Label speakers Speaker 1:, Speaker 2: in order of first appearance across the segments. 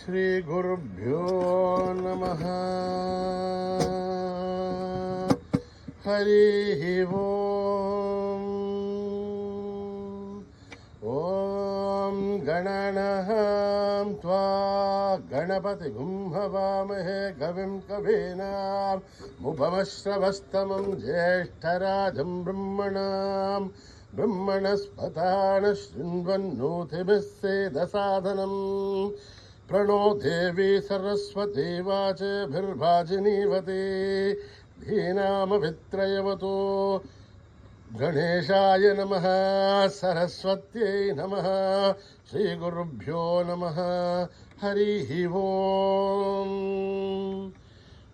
Speaker 1: श्रीगुरुभ्यो नमः। हरिः ओम्। ॐ गणनां त्वा गणपतिगुं हवामहे कविं कवीनामुपमश्रवस्तमं ज्येष्ठराजं ब्रह्मणस्पतान शृण्वन्नोतिभिः सेदसादनम्। प्रणो देवी सरस्वती वाचभिर्वाजिनीवती धीनामभित्रयवतो। गणेशाय नमः, सरस्वत्यै नमः, श्रीगुरुभ्यो नमः। हरिः ओम्।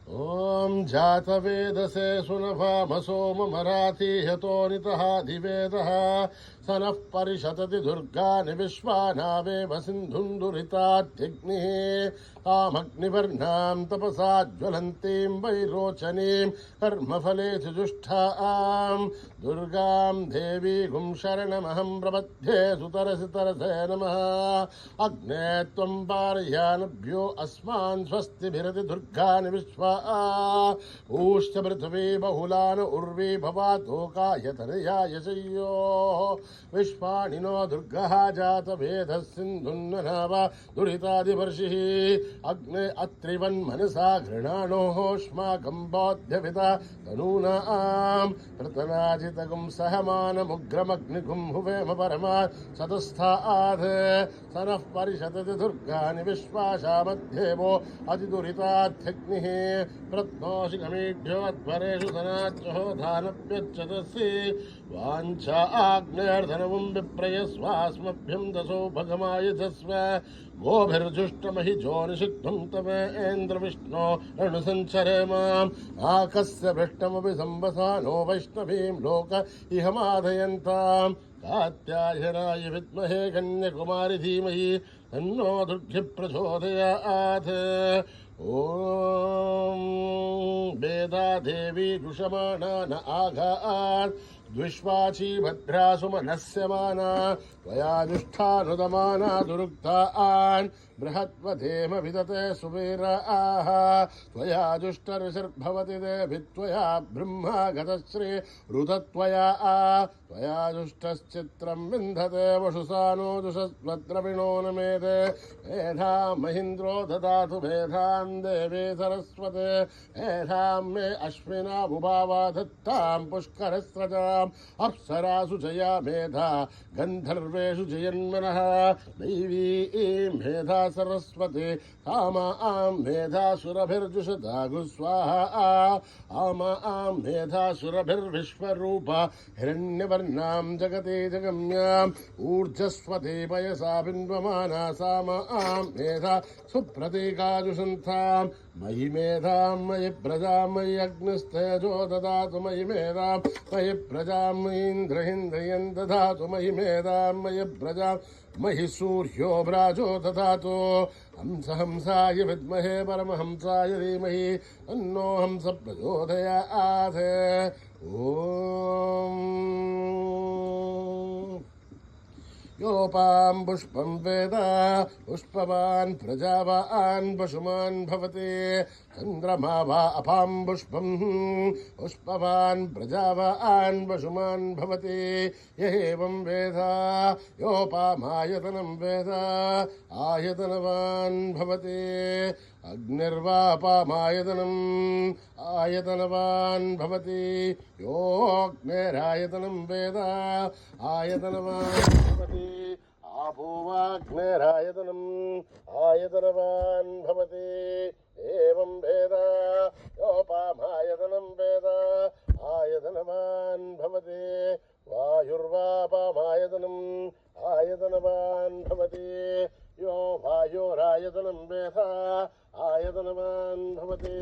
Speaker 1: ॐ जातवेदसे सुनभामसोममराति यतोनितः दिवेदः स नः परिषदति दुर्गानि विश्वानावेव सिन्धुन्दुरिताद्यग्निः। तामग्निवर्णां तपसा ज्वलन्तीं वैरोचनीं कर्मफलेषु जुष्टां दुर्गां देवीगुं शरणमहं प्रपद्ये। सुतरसि तरसे नमः। अग्ने त्वं पारयानभ्यो अस्मान् स्वस्तिभिरति दुर्गानि विश्वा ऊश्च पृथ्वी बहुलान उर्वी भवातोकायतनया यशय्यो। विश्वाणिनो दुर्गः जातवेदः सिन्धुन्ननाव दुरितादिवर्षिः। अग्ने अत्रिवन्मनसा घृणाणोऽस्माकं बोध्यपिता तनूनां प्रतनाजितगुं सहमानमुग्रमग्निगुं हुवेम परमा सतस्थात्। स नः परिषदति दुर्गानि विश्वासामध्येवो अतिदुरिताध्यग्निः। प्रत्नोषि गमीढ्यो अध्वरेषु धनाद्यो धानप्यच्छतसि वाञ्छा आग्नेर्धनमुं विप्रयस्वास्मभ्यं दशो भगमायुधस्व। गोभिर्जुष्टमहि जोनिषिक्तं तमेन्द्रविष्णो रणुसञ्चरेम। आकस्य भृष्टमपि संवसानो वैष्णवीं लोक इह मादयन्ताम्। कात्यायनाय विद्महे कन्याकुमारि धीमहि तन्नो दुर्गे प्रचोदयात्। ॐ वेदा देवी दुषमाणा न आघात् द्विष्वाची भद्रासु मनस्यमाना त्वया जुष्ठानुदमाना दुरुक्तान् बृहत्वधेम विदते सुवीराः। त्वया जुष्टऋषिर्भवति देभित्वया ब्रह्मा गतश्री रुदत्वया त्वया जुष्टश्चित्रं विन्धते वशुसानो जुषस्वद्रविणो न मेधे। मेधां महीन्द्रो ददातु मेधां देवी सरस्वते। मेधां मे अश्विनामुभावा दत्तां पुष्करस्रजाम्। अप्सरासु जया मेधा गन्धर्वेषु जयन्मनः। दैवी मेधा सरस्वती कामां मेधासुरभिर्जुषदागु स्वाहा। आमां मेधासुरभिर्विश्वरूपा हिरण्यवर्णां जगति जगम्याम् ऊर्जस्वती पयसा बिन्वमाना सामां मेधा सुप्रतीकाजुषन्ताम्। मयि मेधां मयि प्रजां मयि अग्निस्तेजो ददातु मयि मेधां मयि प्रजां मयीन्द्रहिन्द्रियं ददातु मयि मेधां मयि प्रजां मयि सूर्यो भ्राजो ददातु। हंसाय विद्महे परमहंसाय धीमहि तन्नो हंस प्रचोदयात्। ॐ योपां पुष्पं वेद पुष्पवान् प्रजावान् पशुमान् भवति। चन्द्रमा वा अपां पुष्पं पुष्पवान् प्रजावान् पशुमान् भवति। य एवं वेद योपामायतनं वेद आयतनवान् भवति। अग्निर्वापामायतनम् आयतनवान् भवति। योऽग्नेरायतनं वेद आयतनवान् भवति। आपो वाग्नेरायतनम् आयतनवान् भवति। एवं वेद योपामायतनं वेद आयतनवान् भवति। वायुर्वापामायतनम् आयतनवान् भवति। यो वायोरायतनं वेद आयतनवान् भवति।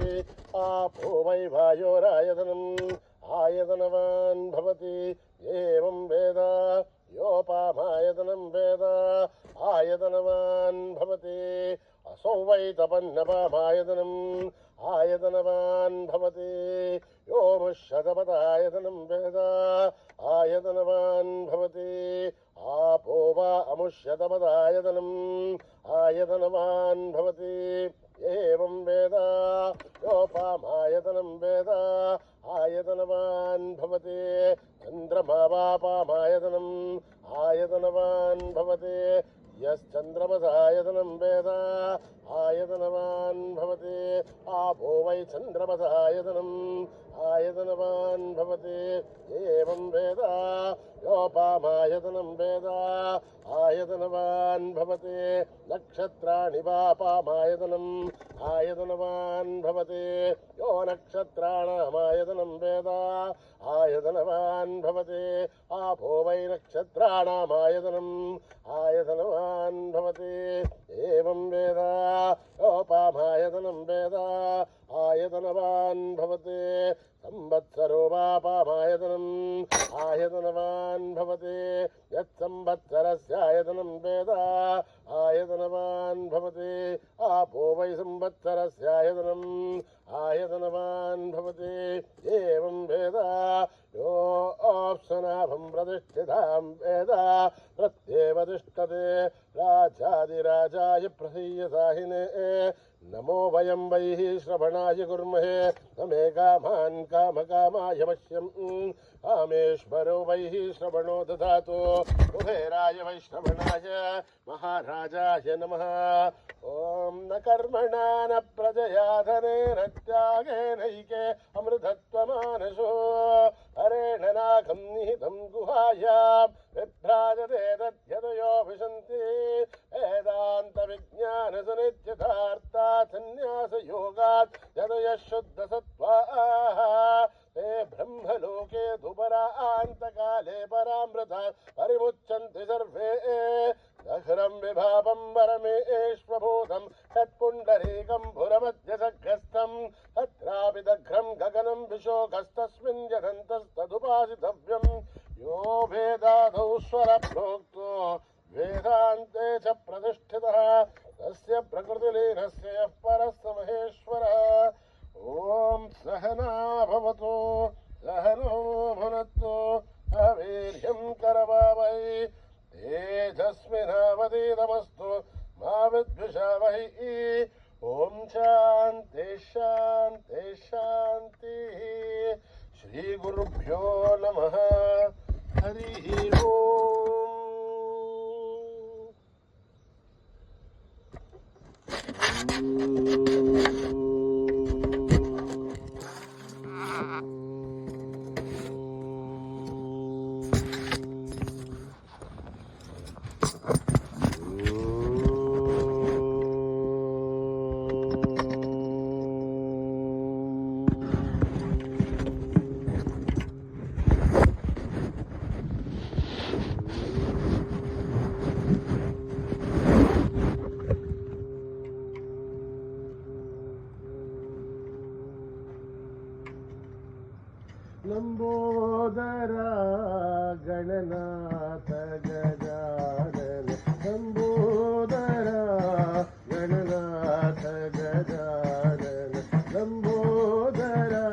Speaker 1: आपो वै वायोरायतनम् आयतनवान् भवति। एवं वेद योपामायतनं वेद आयतनवान् भवति। असौ वै तपन्नपामायतनम् आयतनवान् भवति। यो मुष्यतपदायतनं वेद आयतनवान् भवति। आपो वा अमुष्यतमदायतनम् आयतनवान् भवति एवं वेद योपामायतनं वेद आयतनवान् भवति चन्द्रमावापामायतनम् आयतनवान् भवति यश्चन्द्रमसायतनं वेद आयतनवान् भवति आपो वै चन्द्रमसायतनम् आयतनवान् भवति एवं वेद योपामायतनं वेद आयतनवान् भवति नक्षत्राणि वापामायतनम् आयतनवान् भवति यो नक्षत्राणामायतनं वेद आयतनवान् भवति आपो वै नक्षत्राणामायतनम् आयतनवान् भवति एवं वेद योपामायतनं वेद आयतनवान् भवति संवत्सरो वापामायतनम् आयतनवान् भवति यत्संवत्सरस्यायतनं वेद आयतनवान् भवति आपो वै संवत्सरस्यायतनम् आयतनवान् भवति एवं वेद यो अप्सनाभं प्रतिष्ठितां वेद प्रत्येव तिष्ठते राजाधिराजाय प्रसीयसाहिने नमो वयं वैः श्रवणाय कुर्महे नमे कामान् कामकामाय मह्यं कामेश्वरो वैः श्रवणो ददातु कुबेराय वैश्रवणाय महाराजाय नमः ॐ न कर्मणा न प्रजया धनेन त्यागेनैके अमृतत्वमानसो हरेण नागं निहितं गुहायां विभ्राजते तद्यतयो विशन्ति वेदान्तविज्ञानसनित्यथार्थात् सन्न्यासयोगात् यतयः शुद्धसत्त्वाः ते ब्रह्मलोके दुपरान्तकाले परामृतात् परिमुच्यन्ति सर्वे दहरं विभावं वरमेश्वभूतं तत्पुण्डरीकं भुरमध्यसग्रस्तं तत्रापि दघ्रं गगनं विशोकस्तस्मिन् यदन्तस्तदुपासितव्यं यो वेदादौ स्वरप्रोक्तो वेदान्ते च प्रतिष्ठितः तस्य प्रकृतिलीनस्य यः परः स महेश्वरः ॐ सहना भवतु सहनो भुनक्तु अवीर्यं करवावहै तेजस्विनावधीतमस्तु मा विद्विषावहै ॐ शान्ति शान्ति शान्तिः श्रीगुरुभ्यो नमः हरिः लंबोदरा गणनाथ गजानन लंबोदरा गणनाथ गजानन लंबोदरा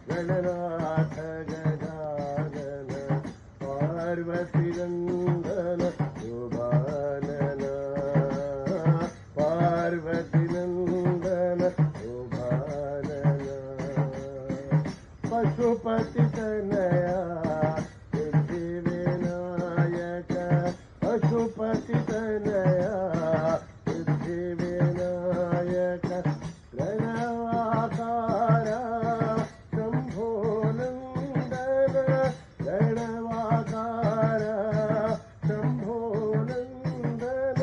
Speaker 1: गणनाथ गजानन पार्वती नंदन शुभानन पार्वती नंदन शुभानन पशुपति तनया सिद्धि विनायक पशुपति तनया सिद्धि विनायक गणवाकारा शंभो नंदन गणवाकारा शंभो नंदन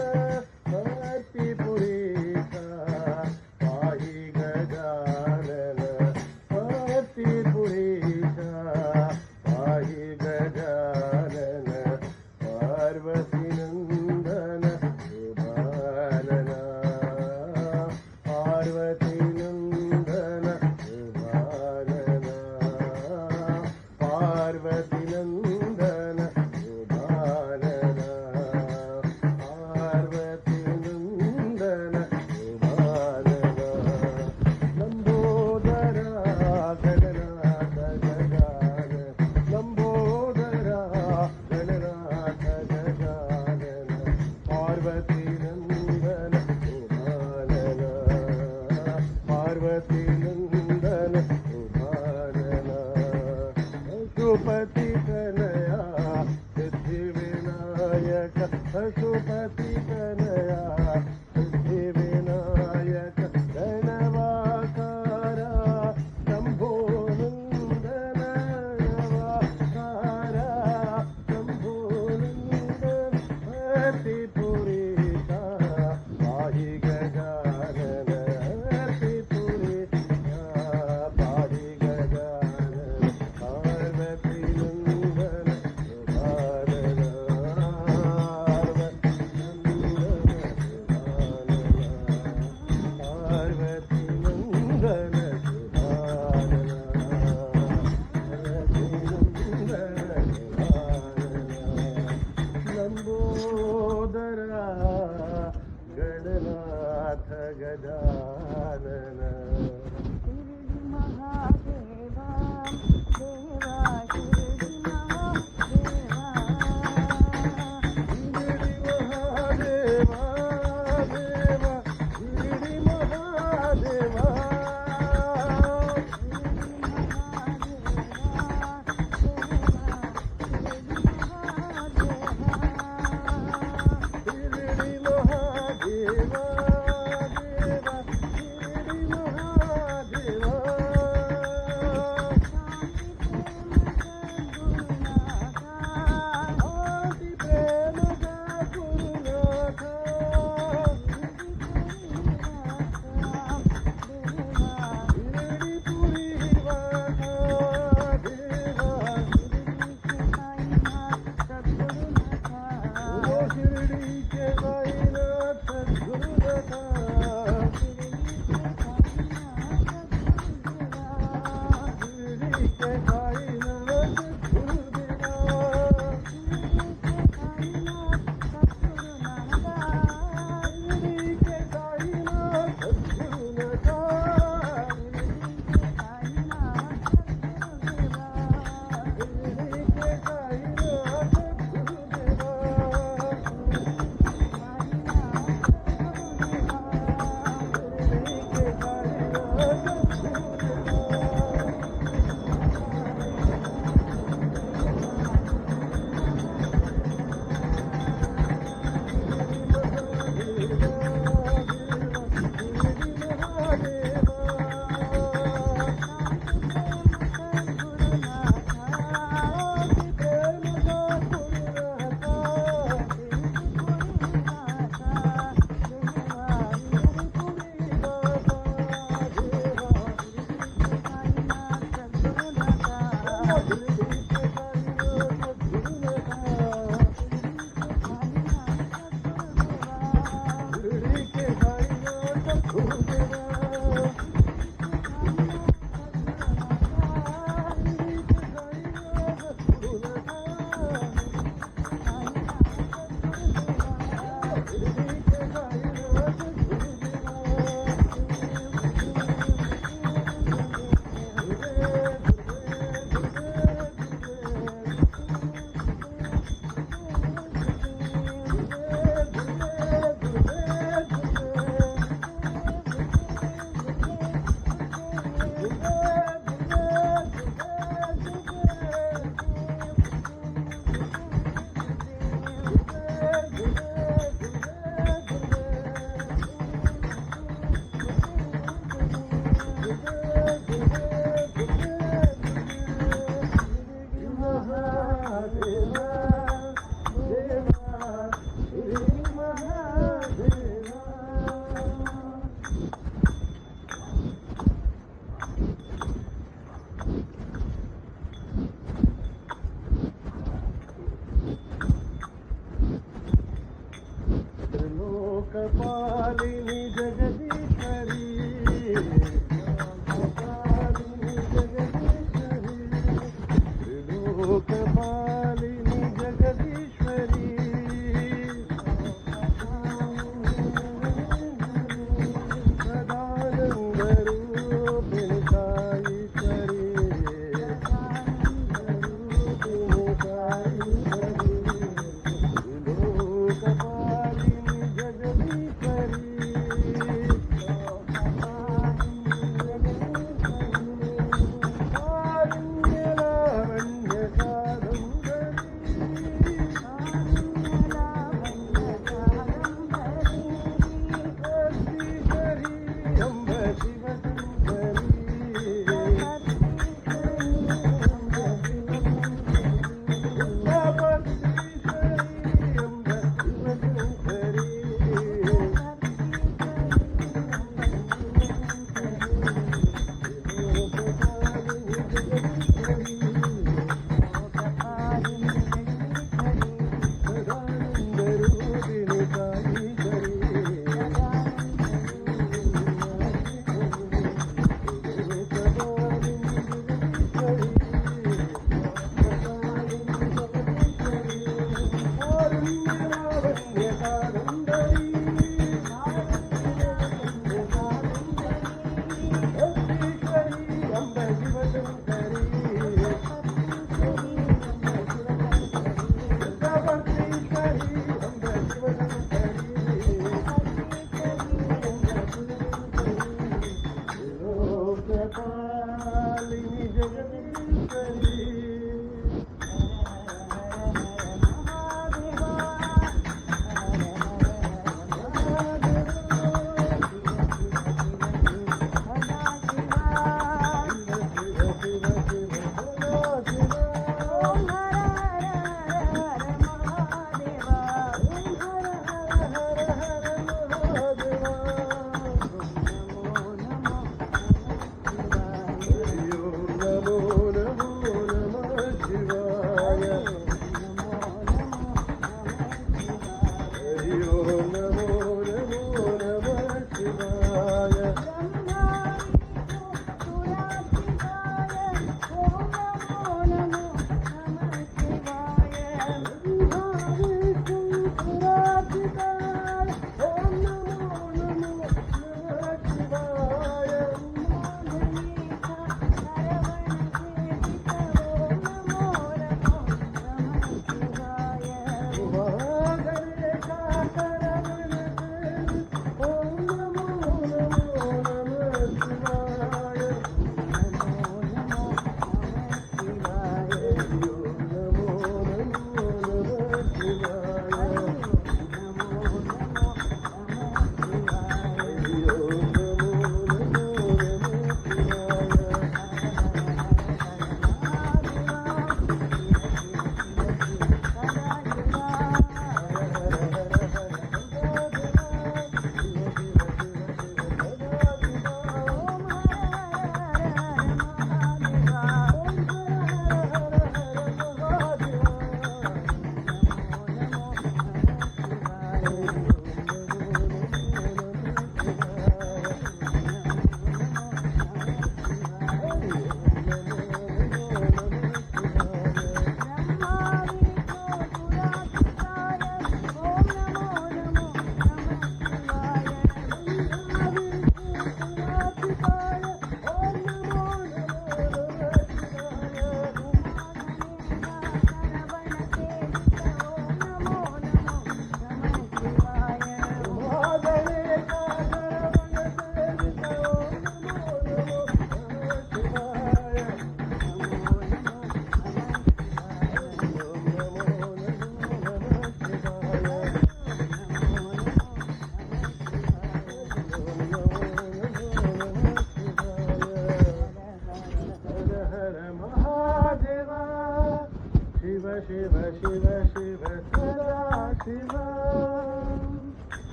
Speaker 1: भक्तिपुरीका पाहि गजानन भक्तिपुरीका पाहि गजानन पार्वती नंदन शुभानन पार्वती नंदन शुभानन पार्वती नंदन शुभानन पार्वती नंदन शुभानन लंबोदरा गणनाथ गजानन लंबोदरा गणनाथ गजानन पशुपती तनया सिद्धिविनायक गणवाकारा शंभो नंदन नवाकारा शंभो नंदन हरिपुरीता पाहि गजानन हरिपुरीता पाहि गजानन पार्वती नंदन लंबोदरा गणनाथ गजानन
Speaker 2: शिरडी महादेवा देवा शिरडी महादेवा
Speaker 1: शिरडी महादेवा देवा शिरडी महादेवा शिरडी महादेवा देवा शिरडी महादेवा शांती प्रेम गुरुनाथ शिरडी पुरी वासा देवा ओ शिरडी के साईनाथ सद्गुरुनाथा शिरडी के साईनाथ गुरुदेवा शिरडी के साईनाथ सद्गुरुनाथा शिरडी के साईनाथ लोकपालिनी जगदीश्वरी लोकपालिनी जगदीश्वरी लोकपालिनी जगदीश्वरी सदानंद रूपिणी साईश्वरी लोकपालिनी जगदीश्वरी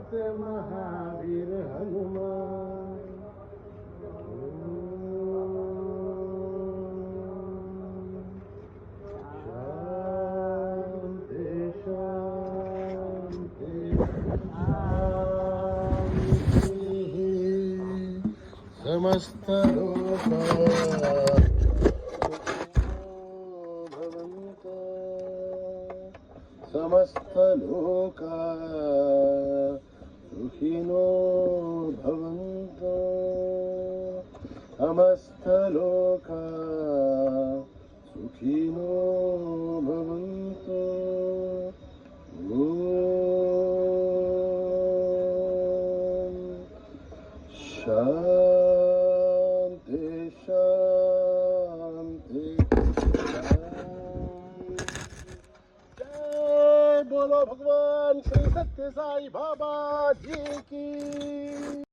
Speaker 1: सत्य महावीर हनुमान शांति शांति शांति समस्त लोका सुखिनो भवन्तु समस्त लोका सुखिनो भवन्तु शांति शांति बोलो भगवान श्री सत्य साई बाबा जी की।